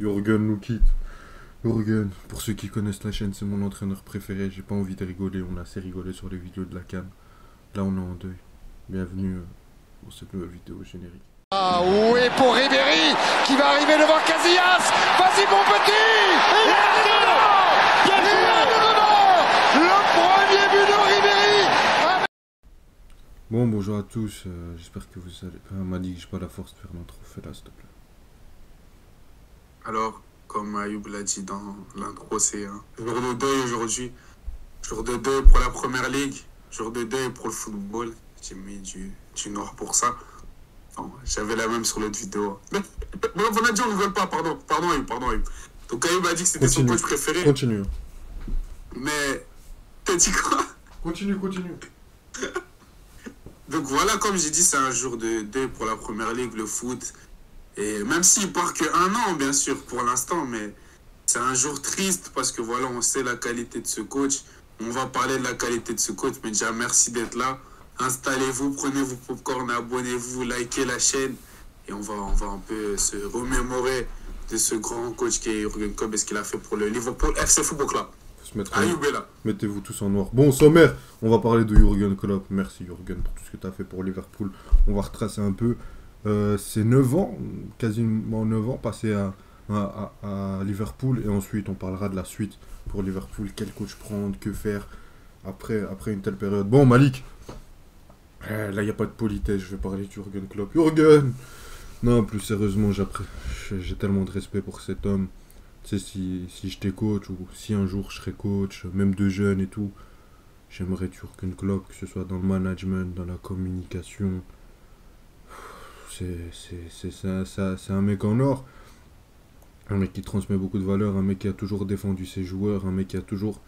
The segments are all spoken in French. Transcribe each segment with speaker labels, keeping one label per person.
Speaker 1: Jürgen nous quitte. Jürgen, pour ceux qui connaissent la chaîne, c'est mon entraîneur préféré. J'ai pas envie de rigoler. On a assez rigolé sur les vidéos de la CAN. Là, on est en deuil. Bienvenue pour cette nouvelle vidéo générique.
Speaker 2: Ah oui, pour Ribéry qui va arriver devant Casillas. Vas-y mon petit. Il est dedans. Le premier but de Ribéry.
Speaker 1: Bon, bonjour à tous. J'espère que vous allez. M'a dit que j'ai pas la force de faire l'intro. Fais-la, s'il te plaît.
Speaker 3: Alors, comme Ayoub l'a dit dans l'intro, c'est un jour de deuil aujourd'hui. Jour de deuil pour la première ligue. Jour de deuil pour le football. J'ai mis du noir pour ça. Non, j'avais la même sur l'autre vidéo. Mais on a dit on ne veut pas, pardon Ayoub. Donc Ayoub a dit que c'était son coach préféré.
Speaker 1: Continue.
Speaker 3: Mais t'as dit quoi?
Speaker 1: Continue.
Speaker 3: Donc voilà, comme j'ai dit, c'est un jour de deuil pour la première ligue, le foot. Et même s'il part que 1 an, bien sûr, pour l'instant, mais c'est un jour triste parce que voilà, on sait la qualité de ce coach. On va parler de la qualité de ce coach, mais déjà merci d'être là. Installez-vous, prenez vos popcorn, abonnez-vous, likez la chaîne. Et on va un peu se remémorer de ce grand coach qui est Jürgen Klopp et ce qu'il a fait pour le Liverpool FC Football Club.
Speaker 1: Faut se mettre
Speaker 3: Ayoub est là.
Speaker 1: Mettez-vous tous en noir. Bon, sommaire, on va parler de Jürgen Klopp. Merci Jürgen pour tout ce que tu as fait pour Liverpool. On va retracer un peu. C'est 9 ans, quasiment 9 ans passés à Liverpool. Et ensuite, on parlera de la suite pour Liverpool. Quel coach prendre, que faire après une telle période. Bon, Malik, là, il n'y a pas de politesse. Je vais parler de Jürgen Klopp. Jürgen! Non, plus sérieusement, j'ai tellement de respect pour cet homme. Tu sais, si j'étais coach ou si un jour je serais coach, même de jeunes et tout, j'aimerais Jürgen Klopp, que ce soit dans le management, dans la communication. C'est un mec en or. Un mec qui transmet beaucoup de valeurs, un mec qui a toujours défendu ses joueurs, un mec qui a toujours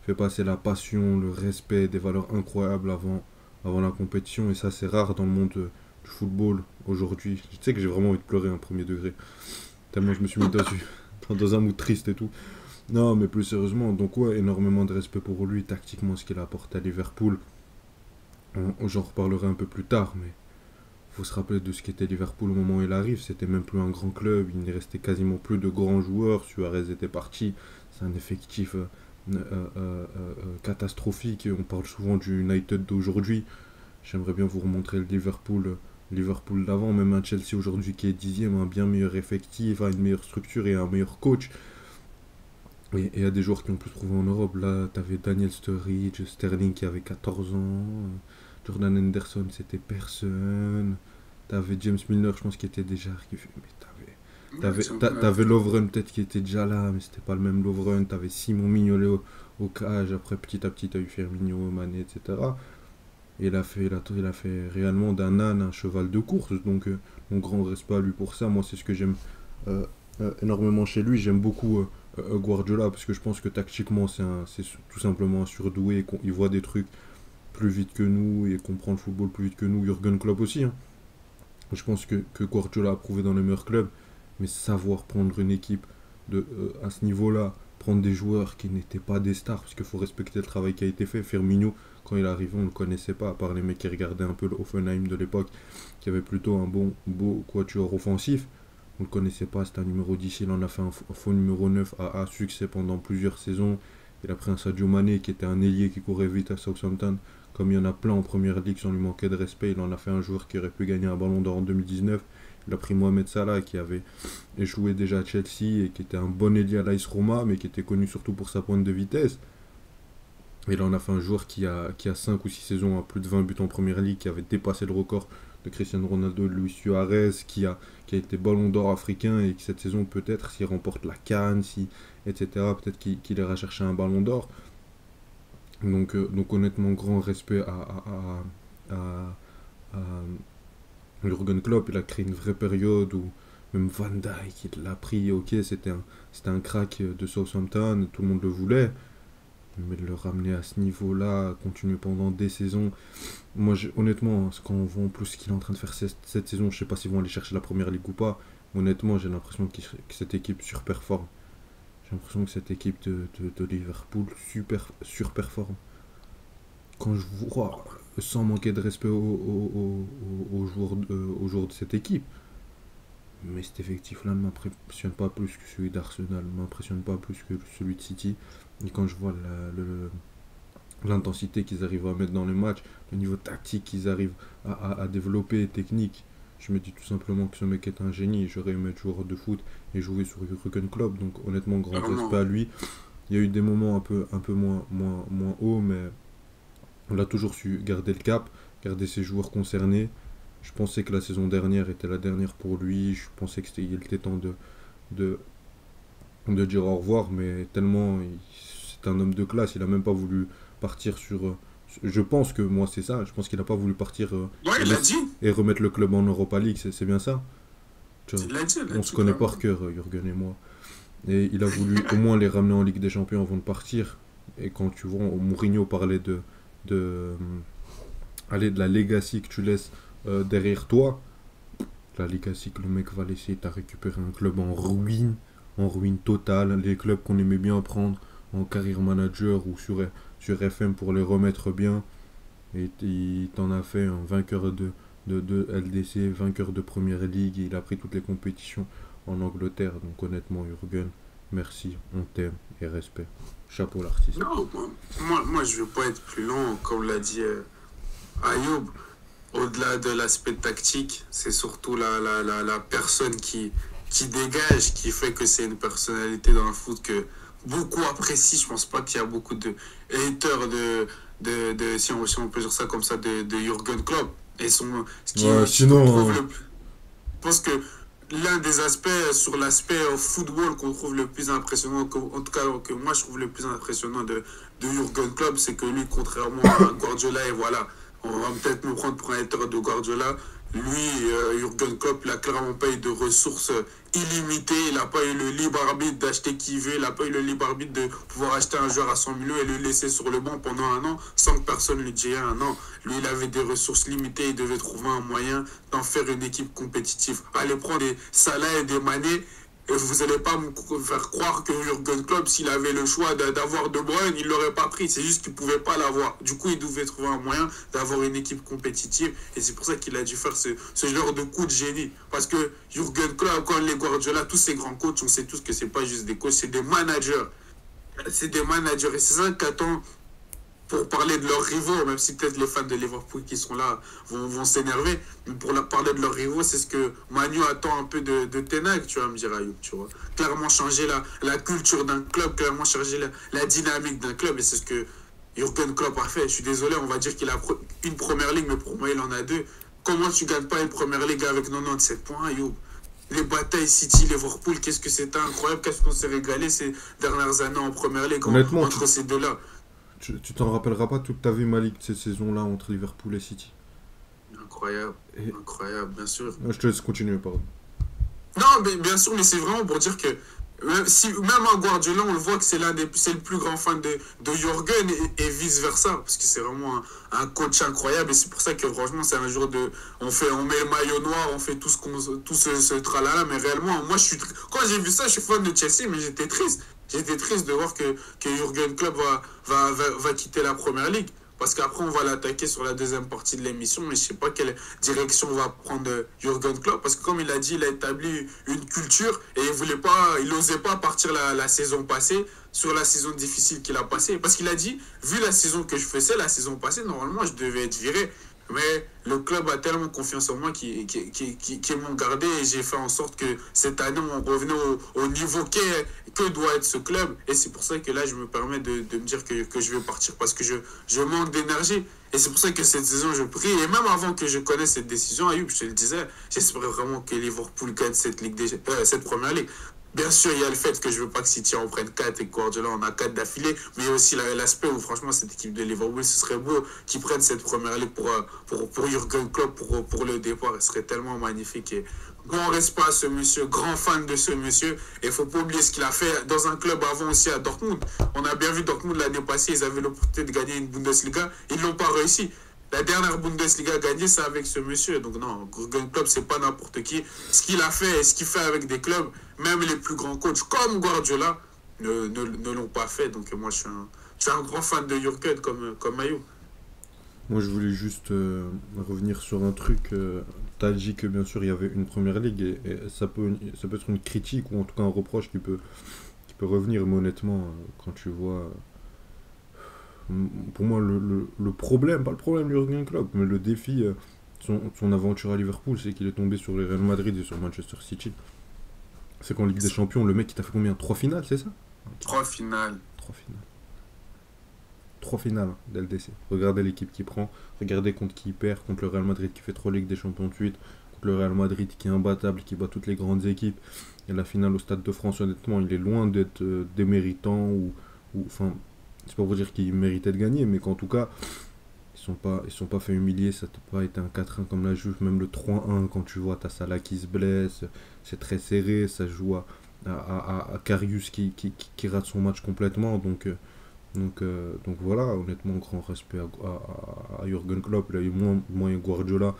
Speaker 1: fait passer la passion, le respect, des valeurs incroyables avant la compétition. Et ça, c'est rare dans le monde du football aujourd'hui. Je sais que j'ai vraiment envie de pleurer un premier degré. Tellement je me suis mis dans un mood triste et tout. Non, mais plus sérieusement, donc ouais, énormément de respect pour lui, tactiquement, ce qu'il a apporté à Liverpool. J'en reparlerai un peu plus tard, mais faut se rappeler de ce qu'était Liverpool au moment où il arrive. C'était même plus un grand club, il n'y restait quasiment plus de grands joueurs. Suarez était parti, c'est un effectif catastrophique. On parle souvent du United d'aujourd'hui. J'aimerais bien vous remontrer le Liverpool d'avant, même un Chelsea aujourd'hui qui est 10e, un bien meilleur effectif, a une meilleure structure et un meilleur coach. Et il y a des joueurs qui ont pu se trouver en Europe. Là, tu avais Daniel Sturridge, Sterling qui avait 14 ans, Jordan Henderson, c'était personne. T'avais James Milner, je pense, qui était déjà arrivé. Mais t'avais Lovren peut-être qui était déjà là, mais c'était pas le même Lovren. T'avais Simon Mignolet au cage. Après, petit à petit, t'as eu Firmino, Mané, etc. Et il a fait réellement d'un âne un cheval de course. Donc, mon grand respect à lui pour ça. Moi, c'est ce que j'aime énormément chez lui. J'aime beaucoup Guardiola parce que je pense que tactiquement, c'est tout simplement un surdoué. Il voit des trucs plus vite que nous et comprend le football plus vite que nous. Jürgen Klopp aussi. Hein. Je pense que Guardiola a prouvé dans les meilleurs clubs. Mais savoir prendre une équipe à ce niveau-là, prendre des joueurs qui n'étaient pas des stars, parce qu'il faut respecter le travail qui a été fait. Firmino, quand il est arrivé, on ne le connaissait pas, à part les mecs qui regardaient un peu le Hoffenheim de l'époque, qui avait plutôt un beau quatuor offensif. On ne le connaissait pas, c'était un numéro 10, il en a fait un faux numéro 9 à succès pendant plusieurs saisons. Il a pris un Sadio Mané qui était un ailier qui courait vite à Southampton. Comme il y en a plein en première ligue sans lui manquer de respect, il en a fait un joueur qui aurait pu gagner un ballon d'or en 2019. Il a pris Mohamed Salah qui avait échoué déjà à Chelsea et qui était un bon ailier à l'AS Roma, mais qui était connu surtout pour sa pointe de vitesse. Et là, on a fait un joueur qui a 5 ou 6 saisons à plus de 20 buts en première ligue, qui avait dépassé le record de Cristiano Ronaldo et de Luis Suarez, qui a été ballon d'or africain et qui cette saison, peut-être, s'il remporte la CAN, etc., peut-être qu'il ira chercher un ballon d'or. Donc honnêtement, grand respect à Jürgen Klopp. Il a créé une vraie période où même Van Dijk, il l'a pris, ok, c'était un crack de Southampton, tout le monde le voulait, mais de le ramener à ce niveau-là, continuer pendant des saisons. Moi, honnêtement, quand on voit en plus ce qu'il est en train de faire cette saison, je sais pas s'ils vont aller chercher la première ligue ou pas, honnêtement, j'ai l'impression que cette équipe surperforme. J'ai l'impression que cette équipe de Liverpool surperforme. Quand je vois, sans manquer de respect aux joueurs de cette équipe, mais cet effectif-là ne m'impressionne pas plus que celui d'Arsenal, ne m'impressionne pas plus que celui de City. Et quand je vois l'intensité qu'ils arrivent à mettre dans les matchs, le niveau tactique qu'ils arrivent à développer, technique, je me dis tout simplement que ce mec est un génie. J'aurais aimé être joueur de foot et jouer sur Jürgen Klopp, donc honnêtement, grand respect à lui. Il y a eu des moments un peu moins hauts, mais on a toujours su garder le cap, garder ses joueurs concernés. Je pensais que la saison dernière était la dernière pour lui. Je pensais qu'il était temps de, de dire au revoir, mais tellement c'est un homme de classe. Il a même pas voulu partir sur. Je pense que moi c'est ça. Je pense qu'il n'a pas voulu partir
Speaker 3: il l'a dit.
Speaker 1: Et remettre le club en Europa League. C'est bien ça.
Speaker 3: Il l'a dit,
Speaker 1: on se connaît par cœur, Jürgen et moi. Et il a voulu au moins les ramener en Ligue des Champions avant de partir. Et quand tu vois, Mourinho parlait de la legacy que tu laisses derrière toi. La legacy que le mec va laisser, t'as récupéré un club en ruine totale. Les clubs qu'on aimait bien prendre en carrière manager ou sur FM pour les remettre bien. Et il t'en a fait un vainqueur de LDC, vainqueur de Première Ligue. Il a pris toutes les compétitions en Angleterre. Donc honnêtement, Jürgen, merci, on t'aime et respect. Chapeau l'artiste.
Speaker 3: Non, moi je veux pas être plus long, comme l'a dit Ayoub. Au-delà de l'aspect tactique, c'est surtout la personne qui dégage, qui fait que c'est une personnalité dans le foot que beaucoup apprécient. Je pense pas qu'il y a beaucoup de haters si on peut dire ça comme ça, de Jürgen Klopp. Et je pense que l'un des aspects sur l'aspect football qu'on trouve le plus impressionnant, en tout cas que moi je trouve le plus impressionnant de Jürgen Klopp, c'est que lui, contrairement à Guardiola, et voilà, on va peut-être me prendre pour un hater de Guardiola, lui, Jürgen Klopp, il n'a clairement pas eu de ressources illimitées, il n'a pas eu le libre arbitre d'acheter qui il veut, il n'a pas eu le libre arbitre de pouvoir acheter un joueur à 100 millions et le laisser sur le banc pendant un an sans que personne lui dise un an. Lui, il avait des ressources limitées, il devait trouver un moyen d'en faire une équipe compétitive. Aller prendre des Salah et des Mané, et vous n'allez pas me faire croire que Jürgen Klopp, s'il avait le choix d'avoir De Bruyne, il ne l'aurait pas pris. C'est juste qu'il ne pouvait pas l'avoir. Du coup, il devait trouver un moyen d'avoir une équipe compétitive. Et c'est pour ça qu'il a dû faire ce genre de coup de génie. Parce que Jürgen Klopp, quand les Guardiola, tous ces grands coachs, on sait tous que ce n'est pas juste des coachs, c'est des managers. C'est des managers. Et c'est ça qu'attend, pour parler de leurs rivaux, même si peut-être les fans de Liverpool qui sont là vont s'énerver, mais pour parler de leurs rivaux, c'est ce que Manu attend un peu de Ten Hag, tu vas me dire, Ayoub, tu vois. Clairement changer la culture d'un club, clairement changer la dynamique d'un club, et c'est ce que Jürgen Klopp a fait. Je suis désolé, on va dire qu'il a une première ligue, mais pour moi, il en a deux. Comment tu gagnes pas une première ligue avec 97 points, Ayoub? Les batailles City, Liverpool, qu'est-ce que c'était incroyable, qu'est-ce qu'on s'est régalé ces dernières années en première ligue entre ces deux-là.
Speaker 1: Tu t'en rappelleras pas toute ta vie, Malik, de cette saison-là entre Liverpool et City.
Speaker 3: Incroyable, incroyable, bien sûr.
Speaker 1: Je te laisse continuer, pardon.
Speaker 3: Non, mais bien sûr, mais c'est vraiment pour dire que même un Guardiola, on le voit que c'est le plus grand fan de Jürgen et vice-versa, parce que c'est vraiment un coach incroyable, et c'est pour ça que franchement, c'est un jour on met le maillot noir, on fait tout ce tralala, mais réellement, moi, quand j'ai vu ça, je suis fan de Chelsea, mais j'étais triste. J'étais triste de voir que Jürgen Klopp va quitter la Première Ligue. Parce qu'après, on va l'attaquer sur la deuxième partie de l'émission, mais je ne sais pas quelle direction va prendre Jürgen Klopp. Parce que comme il a dit, il a établi une culture et il n'osait pas partir la saison passée sur la saison difficile qu'il a passée. Parce qu'il a dit, vu la saison que je faisais la saison passée, normalement, je devais être viré. Mais le club a tellement confiance en moi qu'ils m'ont gardé et j'ai fait en sorte que cette année, on revenait au niveau que doit être ce club. Et c'est pour ça que là, je me permets de me dire que je vais partir parce que je manque d'énergie. Et c'est pour ça que cette saison, je prie. Et même avant que je connaisse cette décision, Ayoub, je te le disais, j'espérais vraiment que Liverpool gagne cette première ligue. Bien sûr, il y a le fait que je ne veux pas que City en prenne 4 et que Guardiola en a 4 d'affilée, mais il y a aussi l'aspect où, franchement, cette équipe de Liverpool, ce serait beau qu'ils prennent cette première ligue pour Jürgen Klopp, pour le départ. Ce serait tellement magnifique. Et grand respect à ce monsieur, grand fan de ce monsieur. Et il ne faut pas oublier ce qu'il a fait dans un club avant aussi à Dortmund. On a bien vu Dortmund l'année passée, ils avaient l'opportunité de gagner une Bundesliga. Ils ne l'ont pas réussi. La dernière Bundesliga gagnée, c'est avec ce monsieur. Donc non, Jürgen Klopp, c'est pas n'importe qui. Ce qu'il a fait et ce qu'il fait avec des clubs, même les plus grands coachs comme Guardiola, ne l'ont pas fait. Donc moi, je suis un grand fan de Jürgen comme Maillot.
Speaker 1: Moi, je voulais juste revenir sur un truc. Tu as dit que bien sûr il y avait une première ligue et ça peut être une critique ou en tout cas un reproche qui peut revenir, mais honnêtement, quand tu vois. Pour moi, le problème, pas le problème du Jürgen Klopp, mais le défi, son aventure à Liverpool, c'est qu'il est tombé sur le Real Madrid et sur Manchester City. C'est qu'en Ligue des Champions, le mec il t'a fait combien? 3 finales, c'est ça?
Speaker 3: 3 finales.
Speaker 1: 3 finales. 3 finales d'LDC. Regardez l'équipe qui prend, regardez contre qui il perd, contre le Real Madrid qui fait 3 Ligues des Champions de suite, contre le Real Madrid qui est imbattable, qui bat toutes les grandes équipes. Et la finale au Stade de France, honnêtement, il est loin d'être déméritant enfin, c'est pas pour dire qu'il méritait de gagner, mais qu'en tout cas, ils sont pas fait humilier, ça n'a pas été un 4-1 comme la Juve, même le 3-1 quand tu vois t'as Salah qui se blesse, c'est très serré, ça joue à Karius qui rate son match complètement, donc voilà, honnêtement, grand respect à Jürgen Klopp, il a eu moins Guardiola,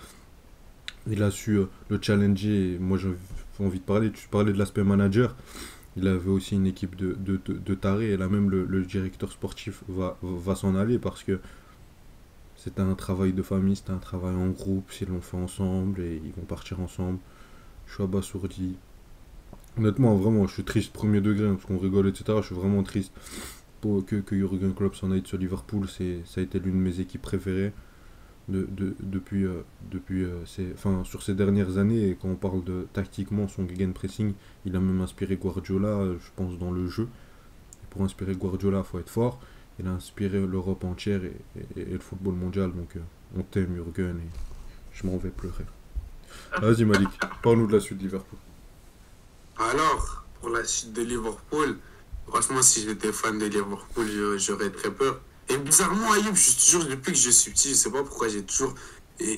Speaker 1: il a su le challenger, et moi j'ai envie de parler, tu parlais de l'aspect manager, il avait aussi une équipe de tarés, et là même le directeur sportif va s'en aller parce que c'était un travail de famille, c'était un travail en groupe, ils l'ont fait ensemble et ils vont partir ensemble. Je suis abasourdi. Honnêtement, vraiment, je suis triste premier degré, hein, parce qu'on rigole, etc. Je suis vraiment triste pour que Jürgen Klopp s'en aille sur Liverpool. Ça a été l'une de mes équipes préférées enfin, sur ces dernières années. Et quand on parle de tactiquement, son gegenpressing, il a même inspiré Guardiola, je pense, dans le jeu. Et pour inspirer Guardiola, il faut être fort. Il a inspiré l'Europe entière et le football mondial. Donc, on t'aime, Jürgen, et je m'en vais pleurer. Vas-y, Malik, parle-nous de la suite de Liverpool.
Speaker 3: Alors, pour la suite de Liverpool, franchement, si j'étais fan de Liverpool, j'aurais très peur. Et bizarrement, Ayoub, depuis que je suis petit, je sais pas pourquoi j'ai toujours aimé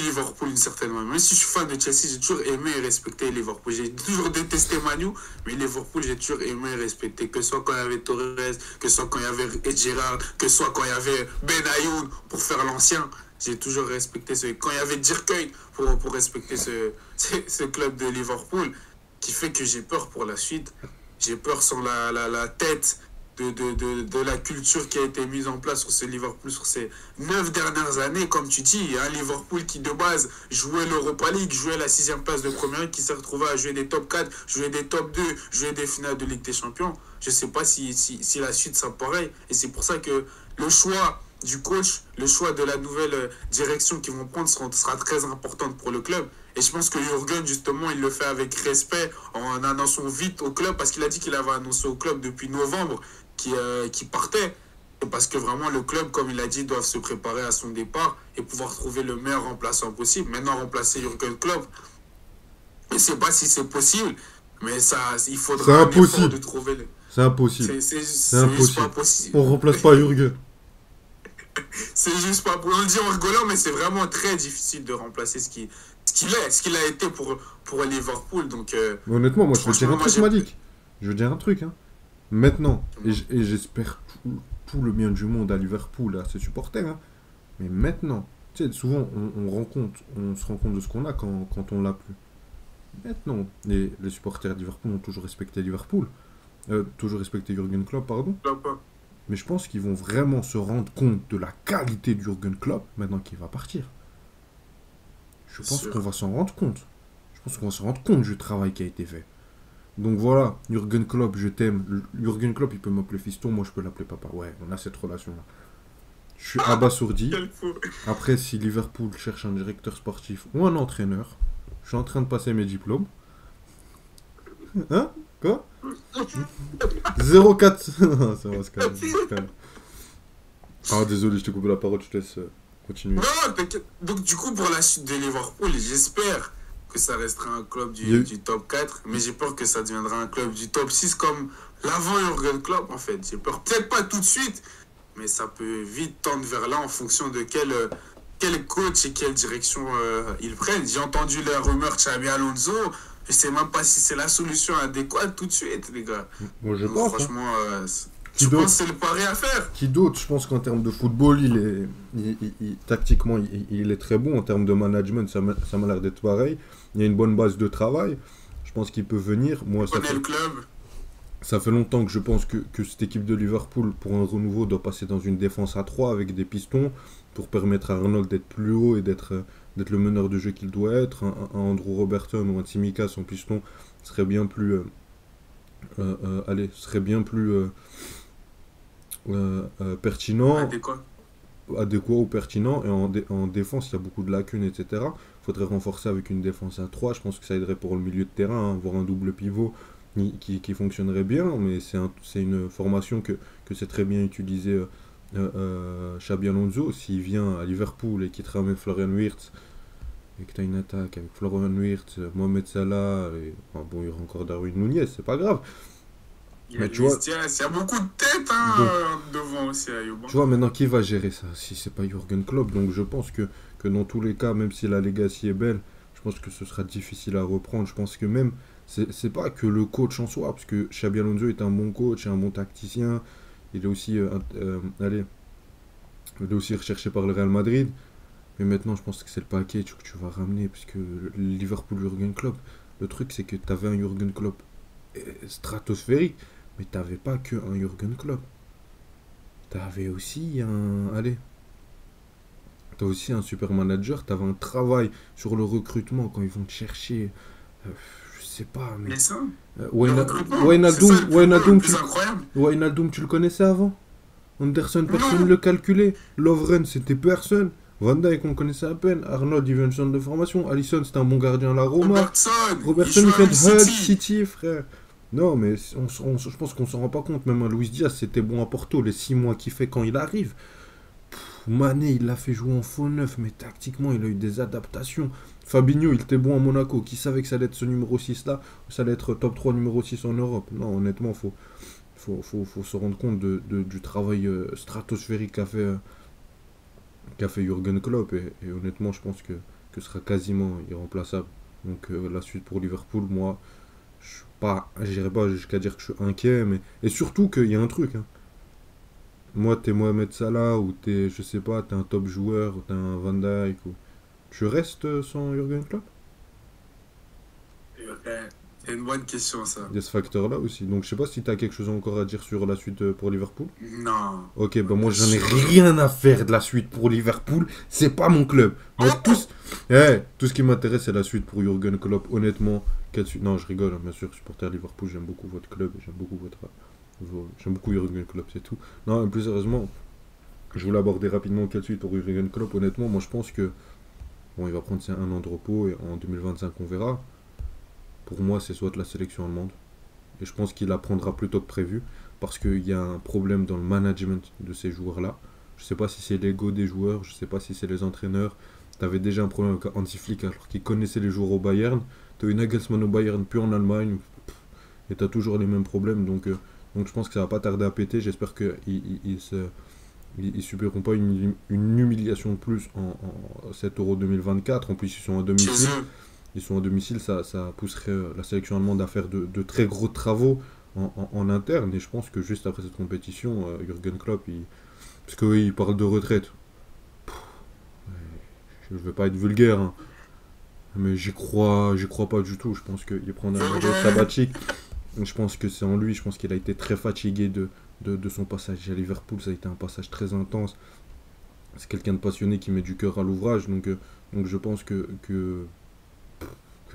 Speaker 3: Liverpool d'une certaine manière. Même si je suis fan de Chelsea, j'ai toujours aimé et respecté Liverpool. J'ai toujours détesté Manu, mais Liverpool, j'ai toujours aimé et respecté. Que ce soit quand il y avait Torres, que ce soit quand il y avait Ed Gerrard, que ce soit quand il y avait Ben Ayoun pour faire l'ancien. J'ai toujours respecté quand il y avait Dirk Kuyt pour respecter ce club de Liverpool, qui fait que j'ai peur pour la suite. J'ai peur sans la tête de la culture qui a été mise en place sur ce Liverpool sur ces 9 dernières années. Comme tu dis, un Liverpool qui de base jouait l'Europa League, jouait la 6e place de première ligue, qui s'est retrouvé à jouer des top 4, jouer des top 2, jouer des finales de Ligue des Champions. Je ne sais pas si la suite sera pareil. Et c'est pour ça que le choix du coach, le choix de la nouvelle direction qu'ils vont prendre sera très importante pour le club. Et je pense que Jürgen, justement, il le fait avec respect en annonçant vite au club, parce qu'il a dit qu'il avait annoncé au club depuis novembre qui partait. Et parce que vraiment, le club, comme il a dit, doit se préparer à son départ et pouvoir trouver le meilleur remplaçant possible. Maintenant, remplacer Jürgen Klopp, je ne sais pas si c'est possible, mais il faudra un effort de trouver...
Speaker 1: C'est impossible.
Speaker 3: C'est impossible. Pas possible.
Speaker 1: On remplace pas Jürgen.
Speaker 3: C'est juste pas... On le dit en rigolant, mais c'est vraiment très difficile de remplacer ce qu'il a été pour Liverpool. Donc,
Speaker 1: honnêtement, moi, je veux dire un truc, Malik. Je veux dire un truc, hein. Maintenant, et j'espère tout le bien du monde à Liverpool, à ses supporters, hein. Mais maintenant, tu sais, souvent, on se rend compte de ce qu'on a quand on l'a plus. Maintenant, les supporters de Liverpool ont toujours respecté Liverpool. Toujours respecté Jürgen Klopp, pardon. Mais je pense qu'ils vont vraiment se rendre compte de la qualité de Jürgen Klopp maintenant qu'il va partir. Je pense qu'on va s'en rendre compte. Je pense qu'on va se rendre compte du travail qui a été fait. Donc voilà, Jürgen Klopp, je t'aime. Jürgen Klopp, il peut m'appeler fiston, moi je peux l'appeler papa. Ouais, on a cette relation-là. Je suis abasourdi. Après, si Liverpool cherche un directeur sportif ou un entraîneur, je suis en train de passer mes diplômes. Hein? Quoi? 0,4. Ça va se calmer. Ah, désolé, je t'ai coupé la parole, je te laisse continuer.
Speaker 3: Non, t'inquiète. Donc, du coup, pour la suite de Liverpool, j'espère que ça restera un club du top 4, mais j'ai peur que ça deviendra un club du top 6 comme l'avant Jürgen Klopp, en fait. J'ai peur, peut-être pas tout de suite, mais ça peut vite tendre vers là en fonction de quel coach et quelle direction ils prennent. J'ai entendu la rumeur Xabi Alonso. Je sais même pas si c'est la solution adéquate tout de suite, les gars.
Speaker 1: Moi, je pense.
Speaker 3: Franchement, je pense que c'est le pari à faire.
Speaker 1: Qui d'autre? Je pense qu'en termes de football, tactiquement, il est très bon. En termes de management, ça m'a l'air d'être pareil. Il y a une bonne base de travail. Je pense qu'il peut venir. Moi,
Speaker 3: il connaît le club.
Speaker 1: Ça fait longtemps que je pense que cette équipe de Liverpool, pour un renouveau, doit passer dans une défense à 3 avec des pistons pour permettre à Arnold d'être plus haut et d'être le meneur de jeu qu'il doit être. Un Andrew Robertson ou un Tsimikas en piston serait bien plus, serait bien plus pertinent, adéquat ou pertinent. Et en défense, il y a beaucoup de lacunes, etc. Il faudrait renforcer avec une défense à 3. Je pense que ça aiderait pour le milieu de terrain, hein, avoir un double pivot qui fonctionnerait bien, mais c'est une formation que c'est très bien utilisé Xabi Alonso. S'il vient à Liverpool et qu'il te ramène Florian Wirtz, et que tu as une attaque avec Florian Wirtz, Mohamed Salah, et, enfin, bon, il y aura encore Darwin Nunez, c'est pas grave.
Speaker 3: Mais tu vois, il y a beaucoup de têtes hein, devant aussi à Yoba.
Speaker 1: Tu vois, maintenant, qui va gérer ça si c'est pas Jürgen Klopp? Donc je pense que dans tous les cas, même si la legacy est belle, je pense que ce sera difficile à reprendre. Je pense que même, c'est pas que le coach en soi, parce que Xabi Alonso est un bon coach, un bon tacticien. Il est aussi, il est aussi recherché par le Real Madrid. Mais maintenant, je pense que c'est le package que tu vas ramener, puisque le Liverpool Jürgen Klopp, le truc, c'est que tu avais un Jürgen Klopp stratosphérique, mais tu n'avais pas que un Jürgen Klopp. Tu avais aussi un... Allez. Tu as aussi un super manager, tu avais un travail sur le recrutement quand ils vont te chercher. Je sais pas, mais...
Speaker 3: ça,
Speaker 1: Wijnaldum, tu le connaissais avant? Anderson, personne ne le calculait. Lovren, c'était personne. Van Dijk, on connaissait à peine. Arnold, il vient de centre de formation. Alisson, c'était un bon gardien à la Roma. Robertson, il fait de Hull City, frère. Non, mais je pense qu'on s'en rend pas compte. Même un Luis Diaz, c'était bon à Porto, les 6 mois qu'il fait quand il arrive. Mané, il l'a fait jouer en faux neuf, mais tactiquement, il a eu des adaptations. Fabinho, il était bon à Monaco. Qui savait que ça allait être ce numéro 6 là? Ça allait être top 3 numéro 6 en Europe? Non, honnêtement, faut se rendre compte du travail stratosphérique qu'a fait Jürgen Klopp. Et honnêtement, je pense que ce sera quasiment irremplaçable. Donc la suite pour Liverpool, moi, je n'irai pas jusqu'à dire que je suis inquiet, mais et surtout qu'il y a un truc. Hein. Moi, t'es Mohamed Salah ou t'es, je sais pas, t'es un top joueur, t'es un Van Dijk ou... Tu restes sans Jürgen Klopp?
Speaker 3: C'est une bonne question, ça.
Speaker 1: Il y a ce facteur-là aussi. Donc, je sais pas si t'as quelque chose encore à dire sur la suite pour Liverpool.
Speaker 3: Non.
Speaker 1: Ok, bah moi, j'en ai rien à faire de la suite pour Liverpool. C'est pas mon club. Moi, tout ce qui m'intéresse, c'est la suite pour Jürgen Klopp. Honnêtement, non, je rigole, hein, bien sûr, supporter Liverpool, j'aime beaucoup votre club et j'aime beaucoup j'aime beaucoup Jürgen Klopp, c'est tout. Non, plus sérieusement, je voulais aborder rapidement quelle suite pour Jürgen Klopp. Honnêtement, moi, je pense que bon, il va prendre un an de repos et en 2025, on verra. Pour moi, c'est soit la sélection allemande. Et je pense qu'il la prendra plus tôt que prévu. Parce qu'il y a un problème dans le management de ces joueurs-là. Je ne sais pas si c'est l'ego des joueurs. Je ne sais pas si c'est les entraîneurs. Tu avais déjà un problème avec Hansi Flick alors qu'il connaissait les joueurs au Bayern. Tu as eu Nagelsmann au Bayern puis en Allemagne. Et tu as toujours les mêmes problèmes. Donc je pense que ça va pas tarder à péter. J'espère qu'ils ne subiront pas une humiliation de plus en cet Euro 2024. En plus, ils sont en domicile. Ils sont à domicile, ça pousserait la sélection allemande à faire de très gros travaux en interne. Et je pense que juste après cette compétition, Jürgen Klopp, parce qu'il parle de retraite. Je ne veux pas être vulgaire, hein, mais j'y crois pas du tout. Je pense qu'il prend un année sabbatique. Je pense que c'est en lui. Je pense qu'il a été très fatigué de son passage à Liverpool. Ça a été un passage très intense. C'est quelqu'un de passionné qui met du cœur à l'ouvrage. Donc je pense que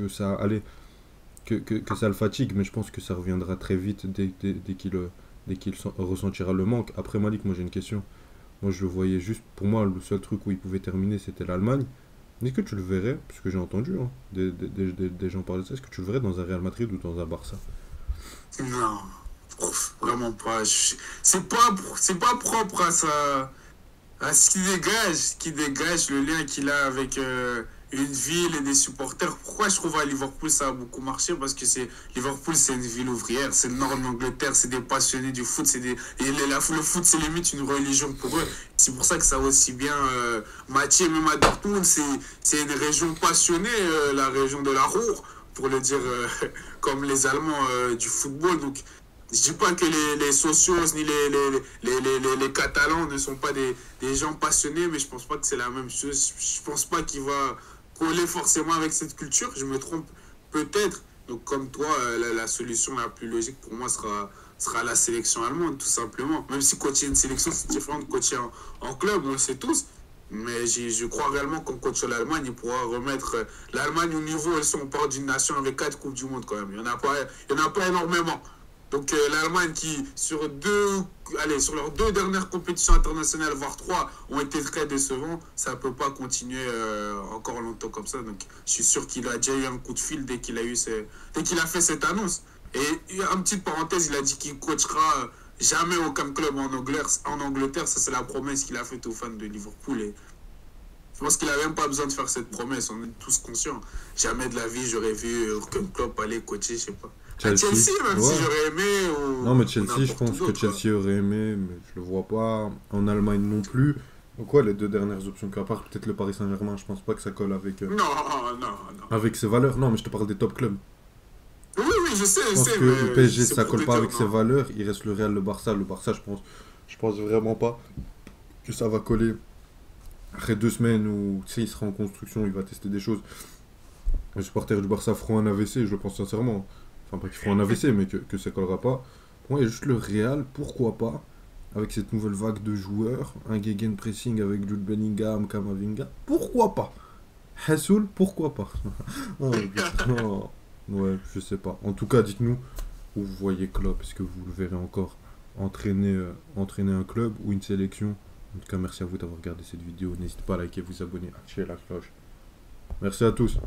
Speaker 1: ça allait que ça le fatigue, mais je pense que ça reviendra très vite dès qu'il ressentira le manque. Après Malik, moi j'ai une question. Moi je le voyais juste, pour moi le seul truc où il pouvait terminer c'était l'Allemagne. Est-ce que tu le verrais, parce que j'ai entendu hein, des gens parler de ça, est-ce que tu le verrais dans un Real Madrid ou dans un Barça?
Speaker 3: Non, vraiment pas. C'est pas propre à ça, à ce qui dégage le lien qu'il a avec une ville et des supporters. Pourquoi je trouve à Liverpool ça a beaucoup marché? Parce que Liverpool, c'est une ville ouvrière, c'est le nord de l'Angleterre, c'est des passionnés du foot, le foot c'est limite une religion pour eux. C'est pour ça que ça a aussi bien matché. Même à Dortmund, c'est une région passionnée, la région de la Ruhr, pour le dire comme les Allemands du football. Donc je dis pas que les socios ni les Catalans ne sont pas des gens passionnés, mais je pense pas que c'est la même chose. Je pense pas qu'il va coller forcément avec cette culture. Je me trompe peut-être, Donc, comme toi, la solution la plus logique pour moi sera la sélection allemande, tout simplement. Même si coacher une sélection, c'est différent de coacher en club, on le sait tous. Mais je crois réellement qu'en coachant l'Allemagne, il pourra remettre l'Allemagne au niveau. On part d'une nation avec 4 Coupes du Monde quand même. Il n'y en a pas énormément. Donc l'Allemagne qui, sur leurs 2 dernières compétitions internationales, voire 3, ont été très décevants, ça ne peut pas continuer encore longtemps comme ça. Donc je suis sûr qu'il a déjà eu un coup de fil dès qu'il a fait cette annonce. Et une petite parenthèse, il a dit qu'il coachera jamais aucun club en Angleterre. Ça, c'est la promesse qu'il a faite aux fans de Liverpool. Et je pense qu'il n'a même pas besoin de faire cette promesse. On est tous conscients. Jamais de la vie, j'aurais vu aucun club aller coacher, je sais pas.
Speaker 1: Chelsea,
Speaker 3: Chelsea, même
Speaker 1: ouais.
Speaker 3: si j'aurais aimé.
Speaker 1: Non, mais Chelsea, je pense que Chelsea aurait aimé, mais je le vois pas. En Allemagne non plus. Donc, ouais, les 2 dernières options, à part peut-être le Paris Saint-Germain, je pense pas que ça colle avec,
Speaker 3: Non.
Speaker 1: avec ses valeurs. Non, mais je te parle des top clubs.
Speaker 3: Oui, je sais.
Speaker 1: Je pense que le PSG, ça colle pas avec ses valeurs. Il reste le Real, le Barça. Le Barça, je pense vraiment pas que ça va coller. Après 2 semaines où, tu sais, il sera en construction, il va tester des choses. Les supporters du Barça feront un AVC, je le pense sincèrement. Enfin, pas qu'ils feront un AVC, mais que ça collera pas. Moi, il y a juste le Real, pourquoi pas, avec cette nouvelle vague de joueurs, un gegenpressing avec Jude Bellingham, Kamavinga, pourquoi pas. Hassoul, pourquoi pas. Non, ouais, je sais pas. En tout cas, dites-nous où vous voyez Klopp, est-ce que vous le verrez encore entraîner un club ou une sélection. En tout cas, merci à vous d'avoir regardé cette vidéo. N'hésitez pas à liker, vous abonner, activer la cloche. Merci à tous.